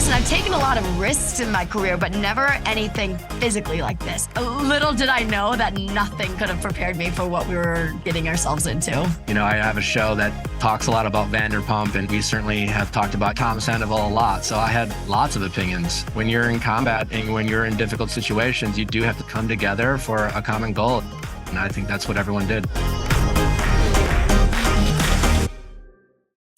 Listen, I've taken a lot of risks in my career, but never anything physically like this. Little did I know that nothing could have prepared me for what we were getting ourselves into. You know, I have a show that talks a lot about Vanderpump, and we certainly have talked about Tom Sandoval a lot. So I had lots of opinions. When you're in combat and when you're in difficult situations, you do have to come together for a common goal. And I think that's what everyone did.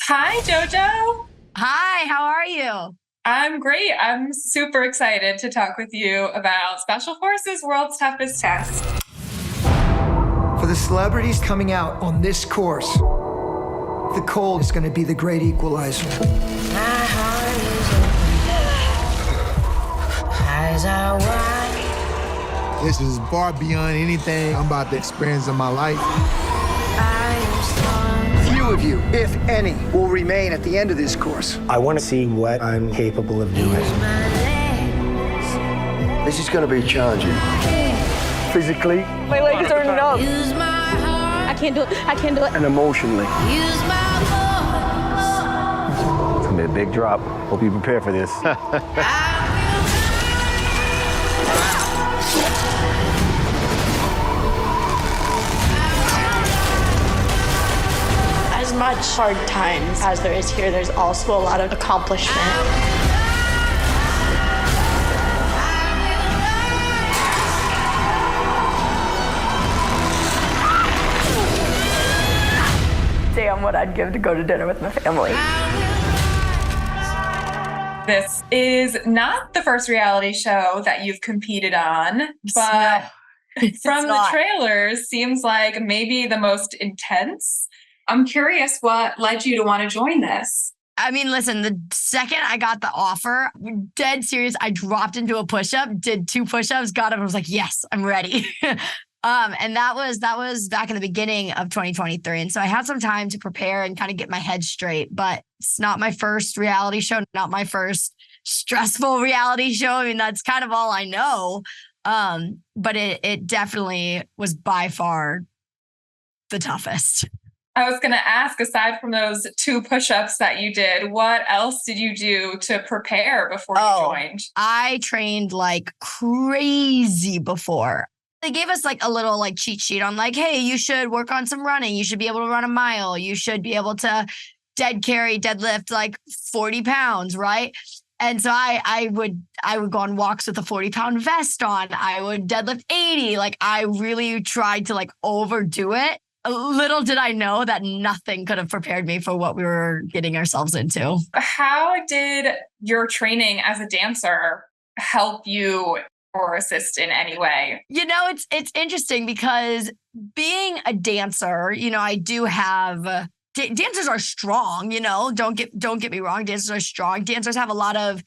Hi, JoJo. Hi, how are you? I'm great. I'm super excited to talk with you about Special Forces World's Toughest Test. For the celebrities coming out on this course, the cold is going to be the great equalizer. My heart is open. Eyes are wide. This is far beyond anything I'm about to experience in my life. I am strong. Few of you, if any, will remain at the end of this course. I want to see what I'm capable of doing. My legs. This is going to be challenging. Physically My legs are numb. Use my heart. I can't do it. and emotionally. Use my voice. It's going to be a big drop. Hope you prepare for this. As much hard times as there is here, there's also a lot of accomplishment. Damn what I'd give to go to dinner with my family. This is not the first reality show that you've competed on, but from the not. trailers, seems like maybe the most intense. I'm curious what led you to want to join this. I mean, listen, the second I got the offer, dead serious, I dropped into a push-up, did 2 push-ups, got up and was like, yes, I'm ready. And that was back in the beginning of 2023. And so I had some time to prepare and kind of get my head straight, but it's not my first reality show, not my first stressful reality show. I mean, that's kind of all I know. But it definitely was by far the toughest. I was going to ask, aside from those 2 push-ups that you did, what else did you do to prepare before you joined? I trained like crazy before. They gave us like a little like cheat sheet on like, hey, you should work on some running. You should be able to run a mile. You should be able to deadlift like 40 pounds, right? And so I would go on walks with a 40-pound vest on. I would deadlift 80. Like I really tried to like overdo it. Little did I know that nothing could have prepared me for what we were getting ourselves into. How did your training as a dancer help you or assist in any way? You know, it's interesting because being a dancer, you know, I do have dancers are strong, you know, don't get me wrong. Dancers are strong. Dancers have a lot of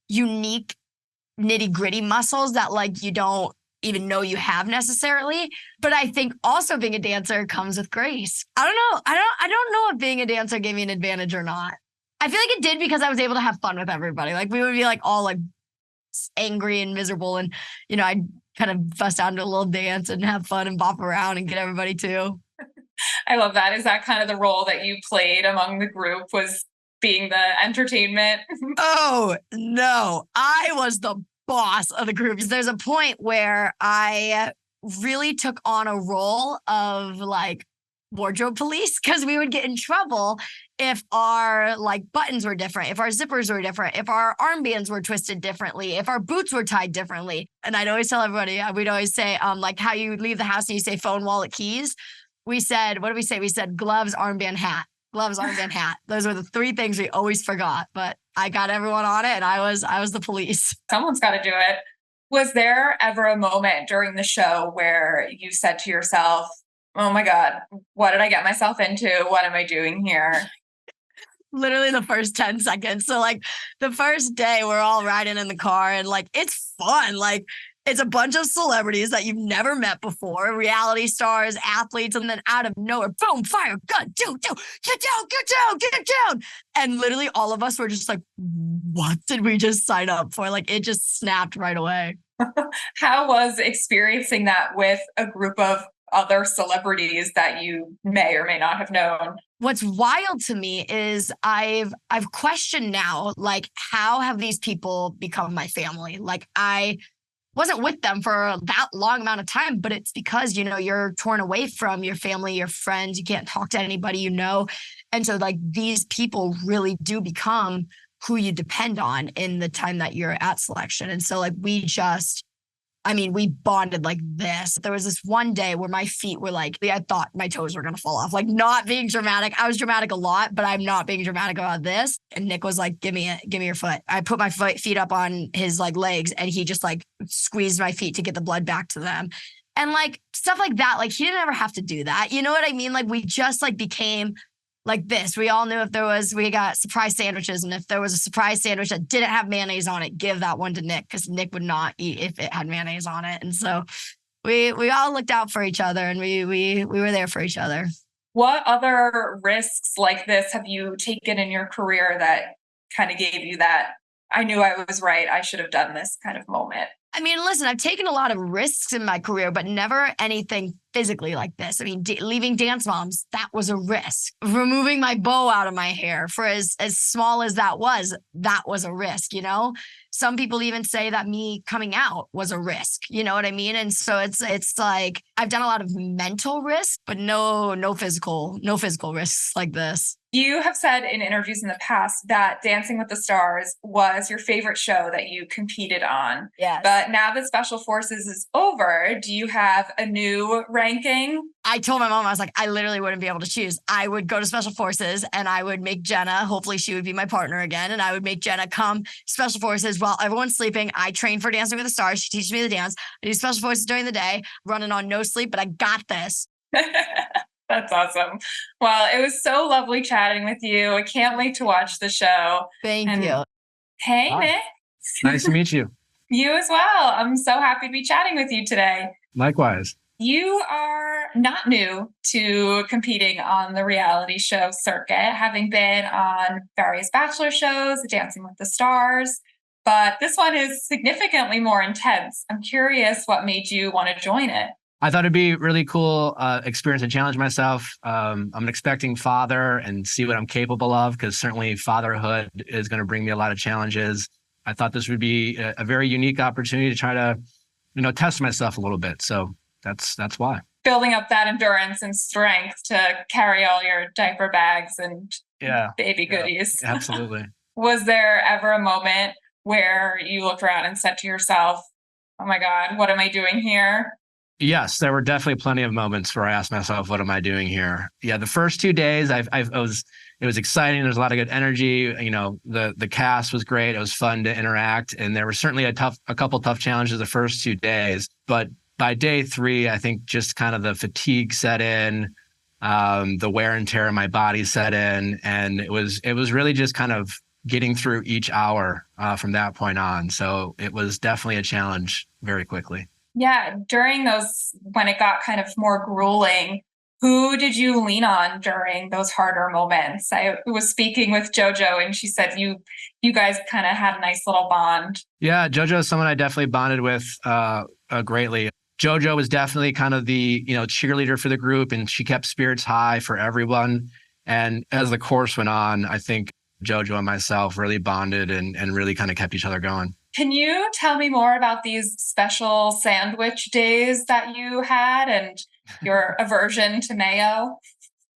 unique nitty-gritty muscles that like you don't even know you have necessarily. But I think also being a dancer comes with grace. I don't know. I don't know if being a dancer gave me an advantage or not. I feel like it did because I was able to have fun with everybody. Like we would be like all like angry and miserable, and you know, I'd kind of bust out into a little dance and have fun and bop around and get everybody too. I love that. Is that kind of the role that you played among the group, was being the entertainment? Oh, no. I was the boss of the group. There's a point where I really took on a role of like wardrobe police because we would get in trouble if our like buttons were different, if our zippers were different, if our armbands were twisted differently, if our boots were tied differently. And I'd always tell everybody, we'd always say like how you leave the house and you say phone, wallet, keys. We said, what did we say? We said gloves, armband, hat. Gloves, armband, hat. Those were the 3 things we always forgot. But I got everyone on it, and I was the police. Someone's got to do it. Was there ever a moment during the show where you said to yourself, oh my God, what did I get myself into? What am I doing here? Literally the first 10 seconds. So like the first day we're all riding in the car and like, it's fun. Like it's a bunch of celebrities that you've never met before, reality stars, athletes, and then out of nowhere, boom, fire, gun, get down. And literally all of us were just like, what did we just sign up for? Like it just snapped right away. How was experiencing that with a group of other celebrities that you may or may not have known? What's wild to me is I've questioned now, like, how have these people become my family? Like, I wasn't with them for that long amount of time, but it's because, you're torn away from your family, your friends, you can't talk to anybody, And so like these people really do become who you depend on in the time that you're at selection. And so like we bonded like this. There was this one day where my feet were like, I thought my toes were going to fall off, like not being dramatic. I was dramatic a lot, but I'm not being dramatic about this. And Nick was like, give me your foot. I put my feet up on his like legs and he just like squeezed my feet to get the blood back to them. And like stuff like that. Like he didn't ever have to do that. You know what I mean? Like we just like became like this. We all knew we got surprise sandwiches. And if there was a surprise sandwich that didn't have mayonnaise on it, give that one to Nick because Nick would not eat if it had mayonnaise on it. And so we all looked out for each other and we were there for each other. What other risks like this have you taken in your career that kind of gave you that, I knew I was right, I should have done this kind of moment? I mean, listen, I've taken a lot of risks in my career, but never anything physically like this. I mean, leaving Dance Moms, that was a risk. Removing my bow out of my hair, for as small as that was a risk, Some people even say that me coming out was a risk, you know what I mean? And so it's like, I've done a lot of mental risk, but no physical risks like this. You have said in interviews in the past that Dancing with the Stars was your favorite show that you competed on. Yes. But now that Special Forces is over, do you have a new ranking? I told my mom, I was like, I literally wouldn't be able to choose. I would go to Special Forces and I would make Jenna, hopefully she would be my partner again. And I would make Jenna come Special Forces while everyone's sleeping. I train for Dancing with the Stars. She teaches me the dance. I do Special Forces during the day, running on no sleep, but I got this. That's awesome. Well, it was so lovely chatting with you. I can't wait to watch the show. Thank you. Hey, Hi. Nick. Nice to meet you. You as well. I'm so happy to be chatting with you today. Likewise. You are not new to competing on the reality show circuit, having been on various Bachelor shows, Dancing with the Stars, but this one is significantly more intense. I'm curious what made you want to join it. I thought it'd be a really cool experience to challenge myself. I'm an expecting father and see what I'm capable of, because certainly fatherhood is going to bring me a lot of challenges. I thought this would be a very unique opportunity to try to, test myself a little bit. So that's why. Building up that endurance and strength to carry all your diaper bags and baby goodies. Yeah, absolutely. Was there ever a moment where you looked around and said to yourself, oh my God, what am I doing here? Yes, there were definitely plenty of moments where I asked myself, what am I doing here? Yeah, the first 2 days, it was exciting. There's a lot of good energy. The cast was great. It was fun to interact. And there were certainly a couple tough challenges the first 2 days. But by day 3, I think just kind of the fatigue set in, the wear and tear of my body set in. And it was really just kind of getting through each hour from that point on. So it was definitely a challenge very quickly. Yeah, during those, when it got kind of more grueling, who did you lean on during those harder moments? I was speaking with JoJo and she said you guys kind of had a nice little bond. Yeah, JoJo is someone I definitely bonded with greatly. JoJo was definitely kind of the cheerleader for the group, and she kept spirits high for everyone. And as the course went on, I think JoJo and myself really bonded and really kind of kept each other going. Can you tell me more about these special sandwich days that you had and your aversion to mayo?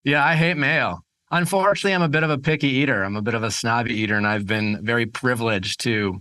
Yeah, I hate mayo. Unfortunately, I'm a bit of a picky eater. I'm a bit of a snobby eater, and I've been very privileged to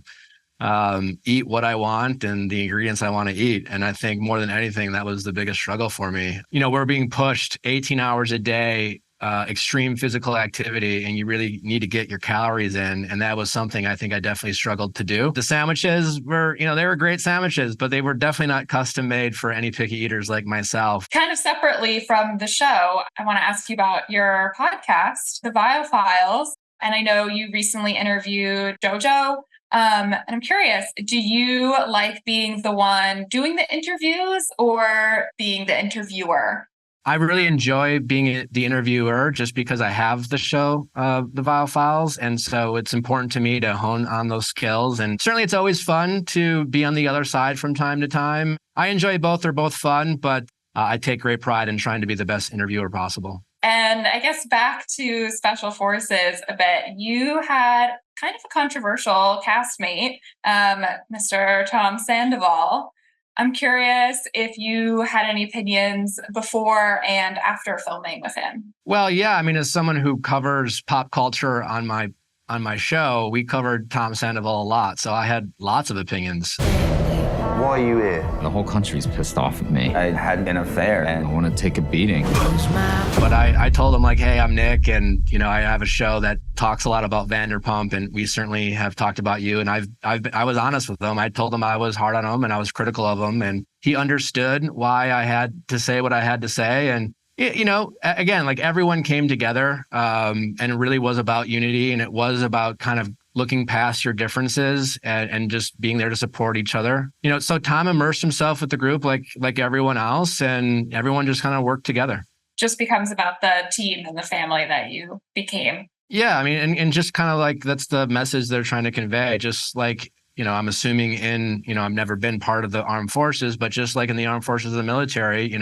eat what I want and the ingredients I want to eat. And I think more than anything, that was the biggest struggle for me. We're being pushed 18 hours a day, extreme physical activity, and you really need to get your calories in. And that was something I think I definitely struggled to do. The sandwiches were, they were great sandwiches, but they were definitely not custom made for any picky eaters like myself. Kind of separately from the show, I want to ask you about your podcast, The Viall Files. And I know you recently interviewed JoJo. And I'm curious, do you like being the one doing the interviews or being the interviewer? I really enjoy being the interviewer just because I have the show, The Viall Files. And so it's important to me to hone on those skills. And certainly it's always fun to be on the other side from time to time. I enjoy both. They're both fun, but I take great pride in trying to be the best interviewer possible. And I guess back to Special Forces a bit, you had kind of a controversial castmate, Mr. Tom Sandoval. I'm curious if you had any opinions before and after filming with him. Well, yeah, I mean, as someone who covers pop culture on my show, we covered Tom Sandoval a lot, so I had lots of opinions. Why are you here? The whole country's pissed off at me. I had an affair I want to take a beating. But I told him, like, hey, I'm Nick, and I have a show that talks a lot about Vanderpump, and we certainly have talked about you. And I was honest with him. I told him I was hard on him and I was critical of him, and he understood why I had to say what I had to say. And again, like, everyone came together, and it really was about unity, and it was about kind of looking past your differences and just being there to support each other. So Tom immersed himself with the group like everyone else, and everyone just kind of worked together. Just becomes about the team and the family that you became. Yeah, I mean, and just kind of like, that's the message they're trying to convey. Just like, I'm assuming I've never been part of the armed forces, but just like in the armed forces of the military,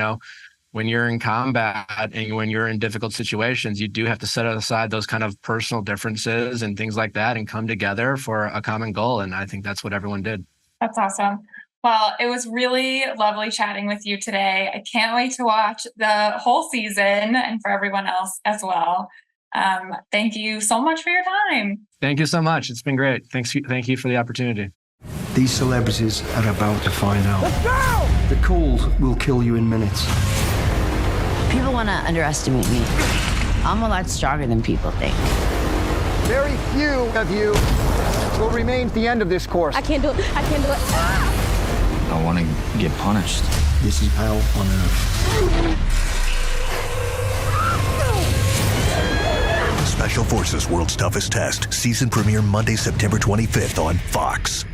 when you're in combat and when you're in difficult situations, you do have to set aside those kind of personal differences and things like that and come together for a common goal. And I think that's what everyone did. That's awesome. Well, it was really lovely chatting with you today. I can't wait to watch the whole season, and for everyone else as well. Thank you so much for your time. Thank you so much. It's been great. Thank you for the opportunity. These celebrities are about to find out. Let's go! The cold will kill you in minutes. People want to underestimate me. I'm a lot stronger than people think. Very few of you will remain to the end of this course. I can't do it. I can't do it. I want to get punished. This is hell on earth. Special Forces World's Toughest Test. Season premiere Monday, September 25th on Fox.